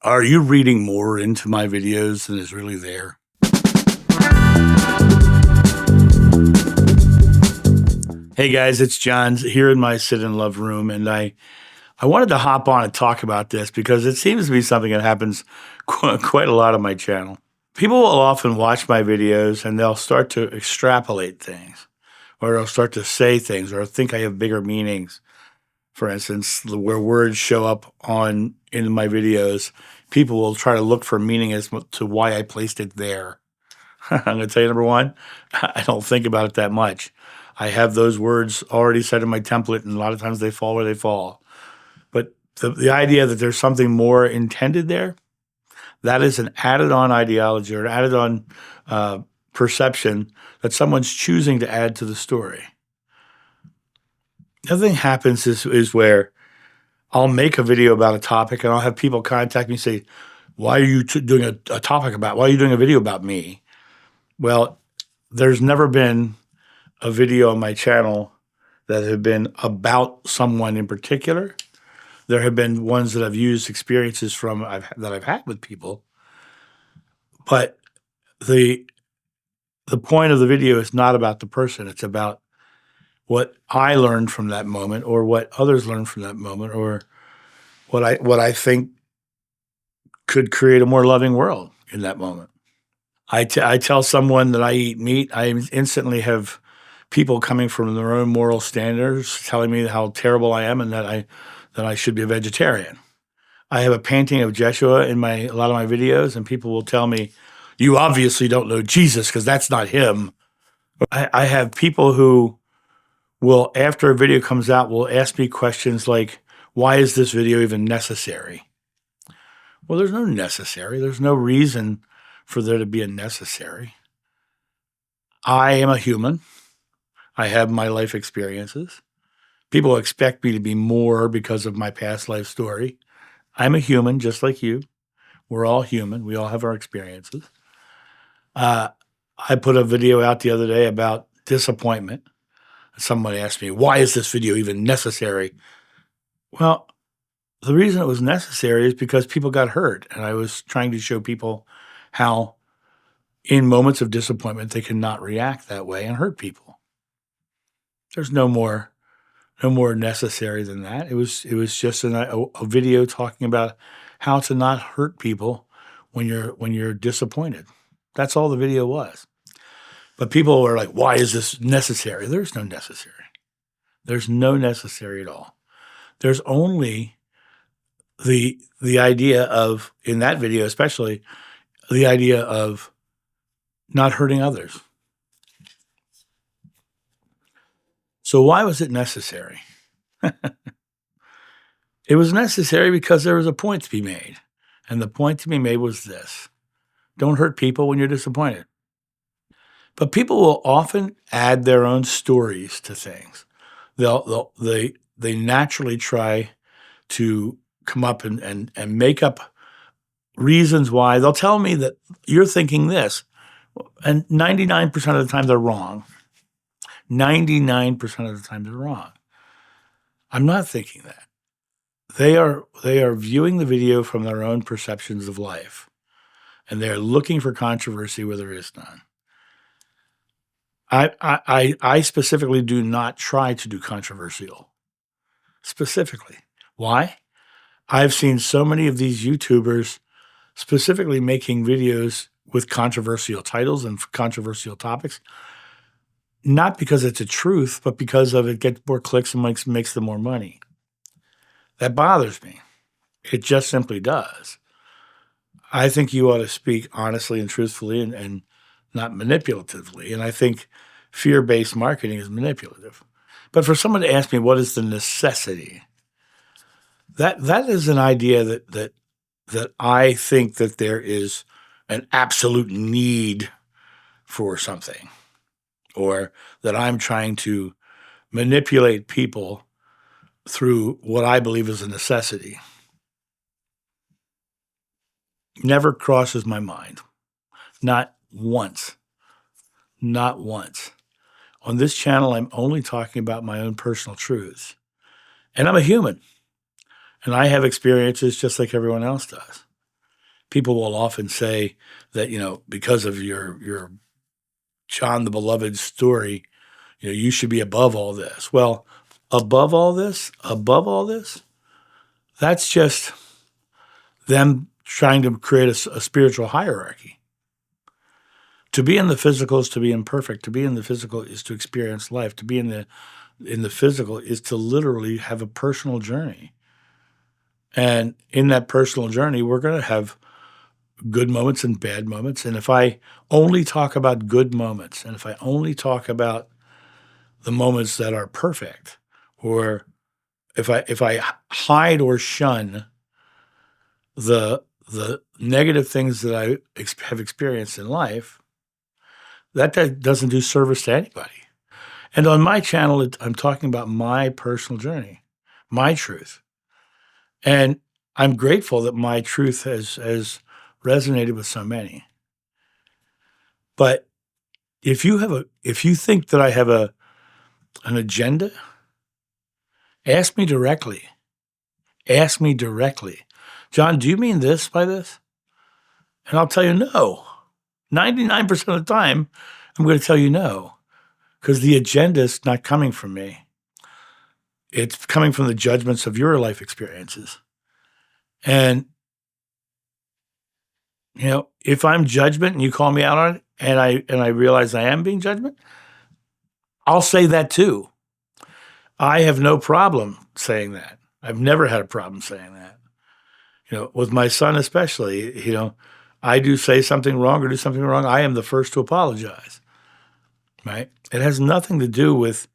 Are you reading more into my videos than is really there? Hey guys, it's John here in my Sit and Love room, and I wanted to hop on and talk about this because it seems to be something that happens quite a lot on my channel. People will often watch my videos and they'll start to extrapolate things, or they'll start to say things, or think I have bigger meanings. For instance, where words show up in my videos, people will try to look for meaning as to why I placed it there. I'm going to tell you, number one, I don't think about it that much. I have those words already set in my template, and a lot of times they fall where they fall. But the idea that there's something more intended there, that is an added-on ideology or an added-on perception that someone's choosing to add to the story. The other thing happens is where I'll make a video about a topic and I'll have people contact me and say, why are you doing a topic about, why are you doing a video about me? Well, there's never been a video on my channel that have been about someone in particular. There have been ones that I've used experiences from that I've had with people. But the point of the video is not about the person. It's about what I learned from that moment, or what others learned from that moment, or what I think could create a more loving world in that moment. I tell someone that I eat meat, I instantly have people coming from their own moral standards telling me how terrible I am and that I should be a vegetarian. I have a painting of Jeshua in a lot of my videos, and people will tell me, you obviously don't know Jesus because that's not him. I have people who will, after a video comes out, will ask me questions like, why is this video even necessary? Well, there's no necessary. There's no reason for there to be a necessary. I am a human. I have my life experiences. People expect me to be more because of my past life story. I'm a human just like you. We're all human. We all have our experiences. I put a video out the other day about disappointment. Somebody asked me, why is this video even necessary? Well, the reason it was necessary is because people got hurt, and I was trying to show people how in moments of disappointment they cannot react that way and hurt people. There's no more necessary than that. It was just a video talking about how to not hurt people when you're disappointed. That's all the video was. But people were like, why is this necessary? There's no necessary. There's no necessary at all. There's only the idea of, in that video especially, the idea of not hurting others. So why was it necessary? It was necessary because there was a point to be made. And the point to be made was this: don't hurt people when you're disappointed. But people will often add their own stories to things. They naturally try to come up and make up reasons why. They'll tell me that you're thinking this, and 99% of the time they're wrong. 99% of the time they're wrong. I'm not thinking that. They are viewing the video from their own perceptions of life, and they're looking for controversy where there is none. I specifically do not try to do controversial. Specifically. Why? I've seen so many of these YouTubers specifically making videos with controversial titles and controversial topics, not because it's a truth, but because of it gets more clicks and makes them more money. That bothers me. It just simply does. I think you ought to speak honestly and truthfully and not manipulatively. And I think fear-based marketing is manipulative. But for someone to ask me, what is the necessity? That is an idea that I think that there is an absolute need for something, or that I'm trying to manipulate people through what I believe is a necessity. Never crosses my mind. Not once. Not once. On this channel, I'm only talking about my own personal truths. And I'm a human. And I have experiences just like everyone else does. people will often say that, because of your John the Beloved story, you should be above all this. Well, above all this, that's just them trying to create a spiritual hierarchy. To be in the physical is to be imperfect. To be in the physical is to experience life. To be in the physical is to literally have a personal journey. And in that personal journey, we're going to have good moments and bad moments. And if I only talk about good moments, and if I only talk about the moments that are perfect, or if I hide or shun the negative things that I have experienced in life, that doesn't do service to anybody. And on my channel, I'm talking about my personal journey, my truth. And I'm grateful that my truth has resonated with so many. But if you think that I have an agenda, ask me directly. Ask me directly. John, do you mean this by this? And I'll tell you no. 99% of the time, I'm going to tell you no, because the agenda is not coming from me. It's coming from the judgments of your life experiences. And, if I'm judgment and you call me out on it, and I realize I am being judgment, I'll say that too. I have no problem saying that. I've never had a problem saying that. With my son especially, I do say something wrong or do something wrong, I am the first to apologize, right? It has nothing to do with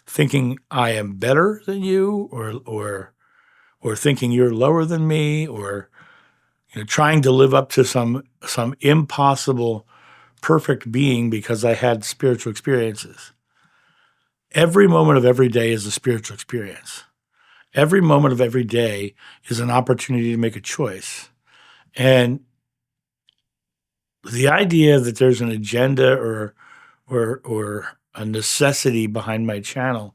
thinking I am better than you or thinking you're lower than me or trying to live up to some impossible perfect being because I had spiritual experiences. Every moment of every day is a spiritual experience. Every moment of every day is an opportunity to make a choice. And the idea that there's an agenda or a necessity behind my channel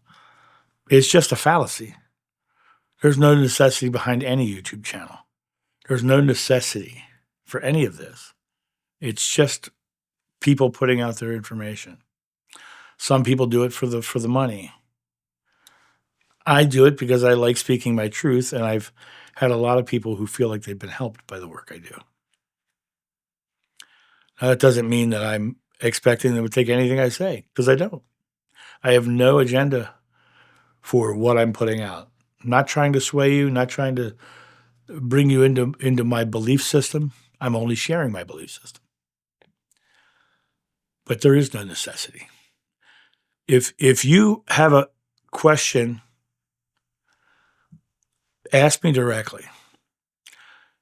is just a fallacy. There's no necessity behind any YouTube channel. There's no necessity for any of this. It's just people putting out their information. Some people do it for the money. I do it because I like speaking my truth, and I've had a lot of people who feel like they've been helped by the work I do. Now, that doesn't mean that I'm expecting them to take anything I say, because I don't. I have no agenda for what I'm putting out. I'm not trying to sway you, not trying to bring you into my belief system. I'm only sharing my belief system. But there is no necessity. If you have a question, ask me directly.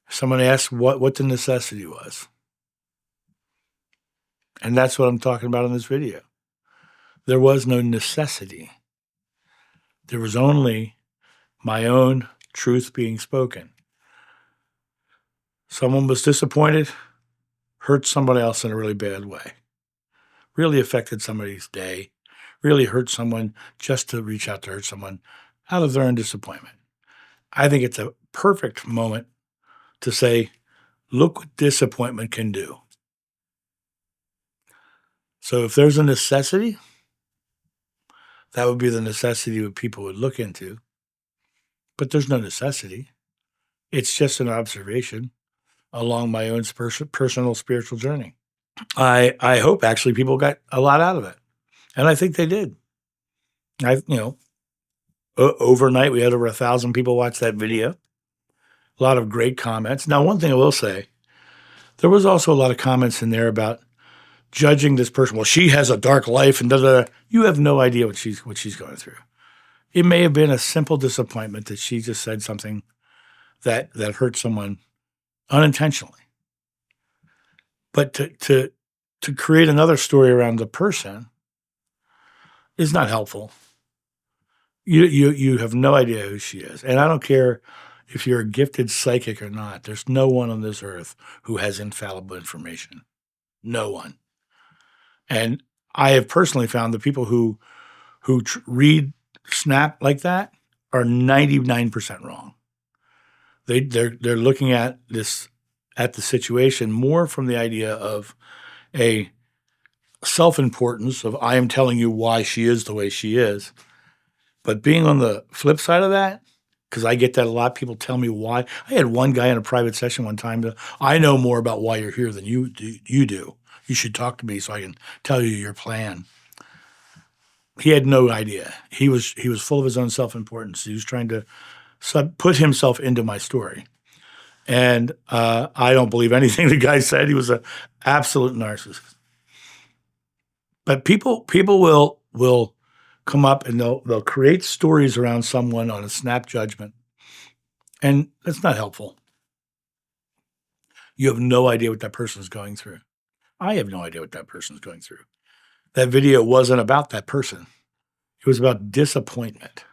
Someone asked what the necessity was. And that's what I'm talking about in this video. There was no necessity. There was only my own truth being spoken. Someone was disappointed, hurt somebody else in a really bad way, really affected somebody's day, really hurt someone just to reach out to hurt someone out of their own disappointment. I think it's a perfect moment to say, look what disappointment can do. So if there's a necessity, that would be the necessity that people would look into. But there's no necessity. It's just an observation along my own personal spiritual journey. I hope actually people got a lot out of it. And I think they did. Overnight we had over 1,000 people watch that video. A lot of great comments. Now, one thing I will say, there was also a lot of comments in there about judging this person. Well, she has a dark life and da-da-da. You have no idea what she's going through. It may have been a simple disappointment that she just said something that hurt someone unintentionally. But to create another story around the person is not helpful. You have no idea who she is. And I don't care if you're a gifted psychic or not. There's no one on this earth who has infallible information. No one. And I have personally found the people who read Snap like that are 99% wrong. They're looking at this at the situation more from the idea of a self-importance of I am telling you why she is the way she is. But being on the flip side of that, because I get that a lot, people tell me why. I had one guy in a private session one time that I know more about why you're here than you do. You should talk to me so I can tell you your plan. He had no idea. He was full of his own self-importance. He was trying to put himself into my story. And I don't believe anything the guy said. He was an absolute narcissist. But people will come up and they'll create stories around someone on a snap judgment. And that's not helpful. You have no idea what that person is going through. I have no idea what that person is going through. That video wasn't about that person. It was about disappointment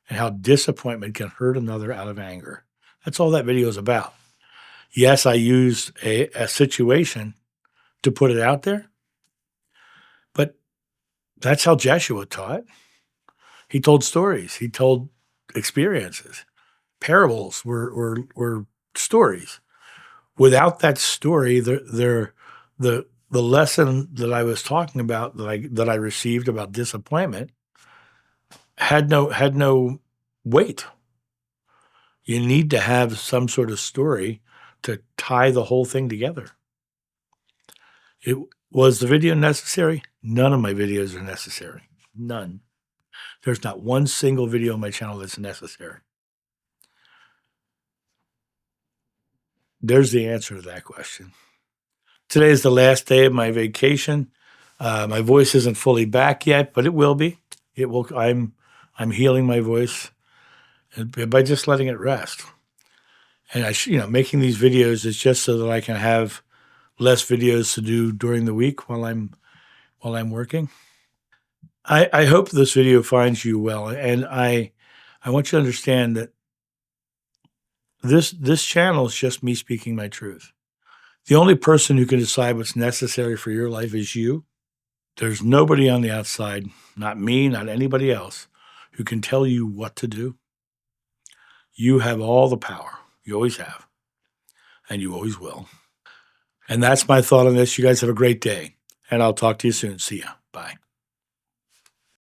and how disappointment can hurt another out of anger. That's all that video is about. Yes, I used a situation to put it out there, but that's how Joshua taught. He told stories. He told experiences. Parables were stories. Without that story, the lesson that I was talking about that I received about disappointment had no weight. You need to have some sort of story to tie the whole thing together. Was the video necessary? None of my videos are necessary. None. There's not one single video on my channel that's necessary. There's the answer to that question. Today is the last day of my vacation. My voice isn't fully back yet, but it will be. It will. I'm healing my voice by just letting it rest. And making these videos is just so that I can have less videos to do during the week while I'm working. I hope this video finds you well, and I want you to understand that this channel is just me speaking my truth. The only person who can decide what's necessary for your life is you. There's nobody on the outside, not me, not anybody else, who can tell you what to do. You have all the power. You always have, and you always will. And that's my thought on this. You guys have a great day, and I'll talk to you soon. See ya. Bye.